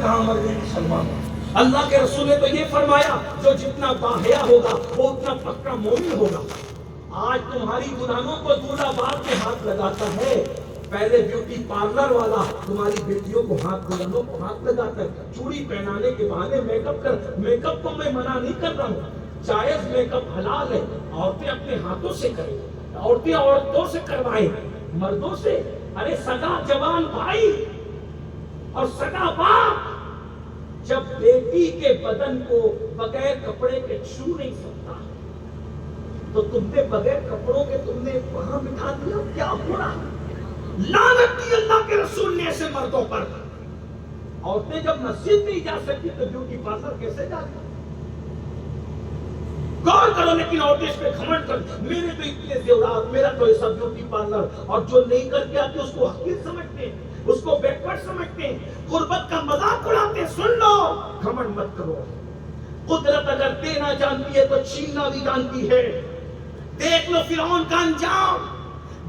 کہاں مر گئے مسلمانوں؟ اللہ کے رسول نے تو یہ فرمایا جو جتنا باحیا ہوگا وہ اتنا پکا مومن ہوگا۔ آج تمہاری دلہنوں کو دولہا بعد میں ہاتھ لگاتا ہے، پہلے بیوٹی پارلر والا تمہاری بیٹیوں کو دلہنوں کو ہاتھ لگاتا ہے، چوڑی پہنانے کے بہانے میک اپ کر۔ میک اپ کو میں منع نہیں کر رہا ہوں، جائز میک اپ حلال ہے، عورتیں اپنے ہاتھوں سے کریں، عورتیں عورتوں سے کروائیں، مردوں سے۔ ارے سگا جوان بھائی اور سگا باپ جب بیٹی کے بدن کو بغیر کپڑے کے چھو نہیں سکتا تو تم نے بغیر کپڑوں کے تم نے وہاں بٹھا دیا، کیا ہو رہا؟ لعنت کی اللہ کے رسول نے ایسے مردوں پر۔ عورتیں جب مسجد نہیں جا سکتی تو بیوٹی پارلر کیسے جاتی؟ غور کرو، لیکن عورتیں اس پہ گھمنڈ کر، میرے تو اتنے زیورات، میرا تو ایسا بیوٹی پارلر، اور جو نہیں کر کے آتے اس کو حقیر سمجھتے ہیں، اس کو بیکورڈ سمجھتے ہیں، غربت کا مذاق اڑاتے ہیں۔ سن لو، گھمنڈ مت کرو۔ قدرت اگر دینا جانتی ہے تو چھیننا بھی جانتی ہے۔ دیکھ لو فرعون کا انجام،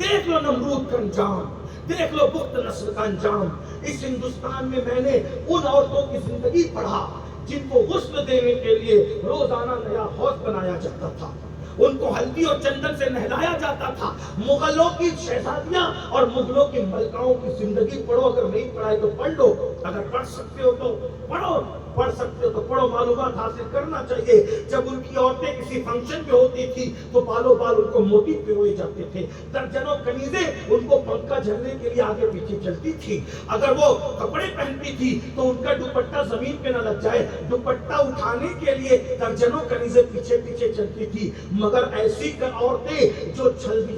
دیکھ لو نمرود کا انجام، دیکھ لو بخت نصر کا انجام۔ اس ہندوستان میں میں نے ان عورتوں کی زندگی پڑھا جن کو غسل دینے کے لیے روزانہ نیا حوض بنایا جاتا تھا، ان کو ہلدی اور چندن سے نہلایا جاتا تھا۔ مغلوں کی شہزادیاں اور مغلوں کی ملکاؤں کی زندگی پڑھو، اگر نہیں پڑھائے تو پڑھ لو، اگر پڑھ سکتے ہو تو پڑھو، پڑھ سکتے ہو تو پڑھو، معلومات حاصل کرنا چاہیے۔ جب ان کی عورتیں کسی فنکشن پہ ہوتی تھی تو بالوں بال ان کو موٹی پروئے جاتے تھے، درجنوں کنیزیں ان کو پنکھا جھلنے کے لیے آگے پیچھے چلتی تھی۔ اگر وہ کپڑے پہنتی تھی تو ان کا دوپٹہ زمین پہ نہ لگ جائے، دوپٹہ اٹھانے کے لیے درجنوں کنیزیں پیچھے پیچھے چلتی تھی۔ مگر ایسی عورتیں جو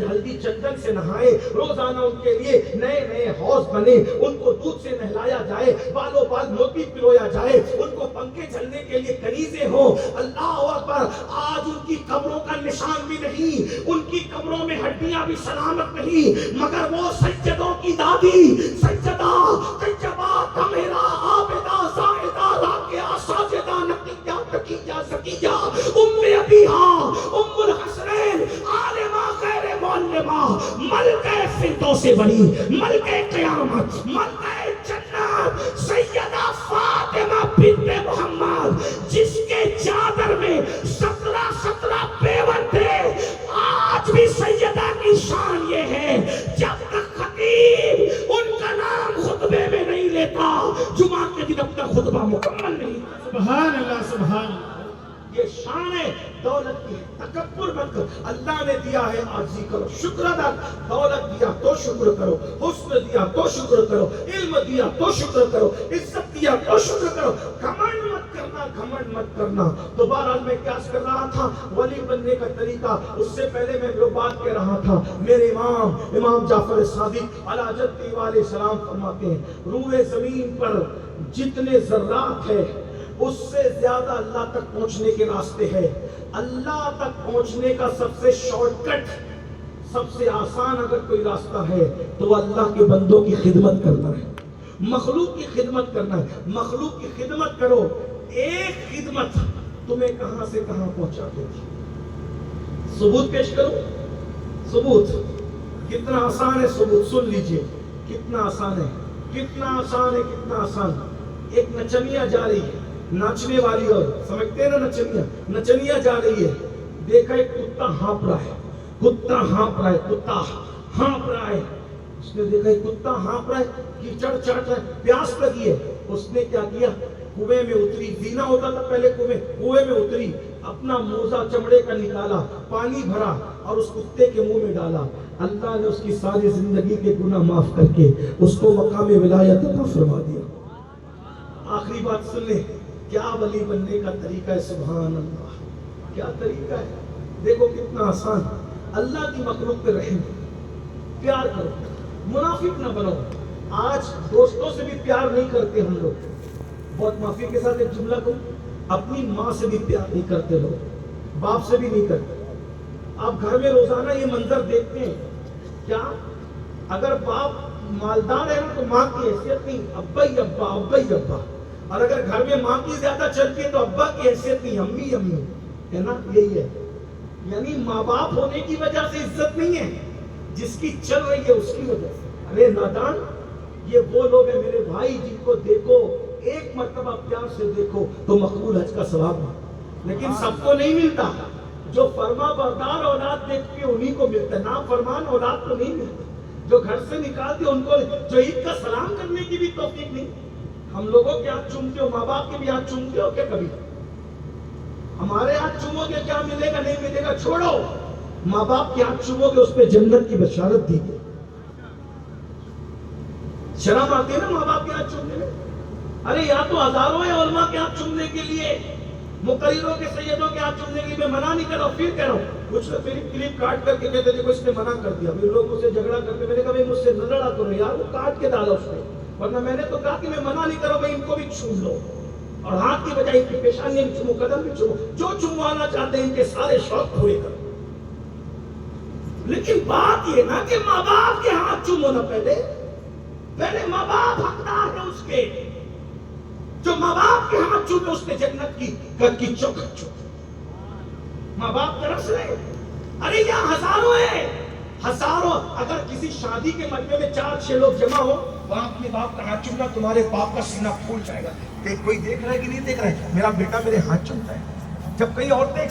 ہلدی چندن سے نہائے، روزانہ ان کے لیے نئے نئے حوض بنے، ان کو دودھ سے نہلایا جائے، بالوں بال موتی پرویا جائے، ان کو پنکھے جھلنے کے لیے کنیزیں ہوں۔ اللہ اکبر! آج ان کی قبروں کا نشان بھی نہیں، ان کی قبروں میں ہڈیاں بھی سلامت نہیں، مگر وہ سجدوں کی دادی، سجدہ طیبہ طاہرہ عابدہ زاہدہ راکعہ ساجدہ نقیہ تقیہ زکیہ ام ابیہا ام الحسنین عالمہ غیر معلمہ، ملکہ فردوس بڑی، ملکہ قیامت، ملکہ جنت، سیدہ فاطمہ بنت محمد، جس کے چادر میں 17 پیون تھے۔ آج بھی سیدہ کی شان یہ ہے، جب تک خطیب ان کا نام خطبے میں نہیں لیتا، جمعہ کے دن اپنا خطبہ مکمل نہیں۔ سبحان اللہ، سبحان اللہ۔ یہ شان ہے دولت کی، تکبر مت کرو۔ اللہ نے دیا ہے عاجزی کرو، شکر ادا، دولت دیا تو شکر کرو، حسن دیا تو شکر کرو، علم دیا تو شکر کرو، عزت دیا تو شکر کرو، گھمنڈ مت کرنا، گھمنڈ مت کرنا۔ تو بہرحال میں کیا کر رہا تھا، ولی بننے کا طریقہ، اس سے پہلے میں جو بات کہہ رہا تھا، میرے امام جعفر صادق علی جدہ علیہ السلام فرماتے ہیں، روئے زمین پر جتنے ذرات ہے اس سے زیادہ اللہ تک پہنچنے کے راستے ہیں۔ اللہ تک پہنچنے کا سب سے شارٹ کٹ، سب سے آسان اگر کوئی راستہ ہے تو اللہ کے بندوں کی خدمت کرنا ہے، مخلوق کی خدمت کرنا ہے۔ مخلوق کی خدمت کرو، ایک خدمت تمہیں کہاں سے کہاں پہنچا دیتی۔ ثبوت پیش کرو، ثبوت کتنا آسان ہے، ثبوت سن لیجئے کتنا آسان ہے، کتنا آسان ہے، کتنا آسان۔ ایک نچنیا جا رہی ہے، ناچنے والی، اور سمجھتے ہیں نا نچنیا جا رہی ہے، دیکھا ایک کتا ہانپ رہا ہے، کتا ہانپ رہا ہے، کتا ہانپ رہا ہے۔ اس نے دیکھا ایک کتا ہانپ رہا ہے، کیچڑ چاٹ رہا ہے، پیاس لگی ہے۔ اس نے کیا کیا، کنویں میں اتری، زینا ہوتا تھا پہلے کنویں میں اتری، اپنا موزہ چمڑے کا نکالا، پانی بھرا اور اس کتے کے منہ میں ڈالا۔ اللہ نے اس کی ساری زندگی کے گناہ معاف کر کے اس کو مقام ولایت عطا فرما دیا۔ آخری بات سن لیں، کیا ولی بننے کا طریقہ ہے، سبحان اللہ، کیا طریقہ ہے، دیکھو کتنا آسان۔ اللہ کی مخلوق پہ رحم، پیار کرو، منافق نہ بنو۔ آج دوستوں سے بھی پیار نہیں کرتے ہم لوگ، بہت معافی کے ساتھ ایک جملہ کو، اپنی ماں سے بھی پیار نہیں کرتے لوگ، باپ سے بھی نہیں کرتے۔ آپ گھر میں روزانہ یہ منظر دیکھتے ہیں، کیا اگر باپ مالدار ہے نا تو ماں کی حیثیت نہیں، ابا ہی ابا، ابا ہی ابا، اور اگر گھر میں ماں کی زیادہ چلتی ہے تو ابا کی حیثیت نہیں، امی امی ہے نا، یہی ہے۔ یعنی ماں باپ ہونے کی وجہ سے عزت نہیں ہے، جس کی چل رہی ہے اس کی وجہ سے۔ ارے نادان، یہ وہ لوگ ہیں میرے بھائی جن کو دیکھو ایک مرتبہ پیار سے دیکھو تو مقبول حج کا ثواب ہے. لیکن سب کو نہیں ملتا. جو فرما بردار اولاد دیکھتی ہے انہیں کو ملتا ہے, نافرمان اولاد کو نہیں ملتا. جو گھر سے نکالتے ان کو, جو عید کا سلام کرنے کی بھی توفیق نہیں. ہم لوگوں کے ہاتھ چومتے ہو, ماں باپ کے بھی ہاتھ چومتے ہو کیا کبھی؟ ہمارے ہاتھ چومو گے کیا ملے گا, نہیں ملے گا, چھوڑو. ماں باپ کے ہاتھ چومو گے اس پہ جنت کی بشارت دی گئی. شرم آتی ہے نا ماں باپ کے ہاتھ چومنے میں. ارے یا تو ہزاروں ہیں علماء کے ہاتھ چومنے کے لیے, مقرروں کے سیدوں کے ہاتھ چومنے کے لیے. میں منع نہیں کر رہا ہوں, پھر کہہ رہا ہوں. کچھ لوگ کلپ کاٹ کر کے کہتے تھے اس نے منع کر دیا. پھر لوگ مجھ سے جھگڑا کرتے, میں نے کہا مجھ سے نہ لڑا کرو یار, وہ کاٹ کے ڈالا اس نے. ورنہ میں نے تو کہا کہ میں منع نہیں کر رہا ہوں, میں ان کو بھی چوم لو, اور ہاتھ کی بجائے ان کی پیشانی بھی چومو, قدم بھی چومو, جو چموانا چاہتے ہیں ان کے سارے شوق پورے کرو. لیکن بات یہ نا کہ ماں باپ کے ہاتھ چومو نا, پہلے ماں باپ حقدار ہے اس کے. جو ماں باپ کے ہاتھ چومے اس نے جنت کی چوکھٹ چوم. ماں باپ ترس رہے. ارے یہاں ہزاروں ہیں, ہزاروں. اگر کسی شادی کے مجمع میں 4-6 لوگ جمع ہو, باپ نے باپ کا ہاتھ چومنا, تمہارے باپ کا سینہ پھول جائے گا کہ کوئی دیکھ رہا ہے کہ نہیں دیکھ رہا ہے, میرا بیٹا میرے ہاتھ چومتا ہے. جب کئی عورتیں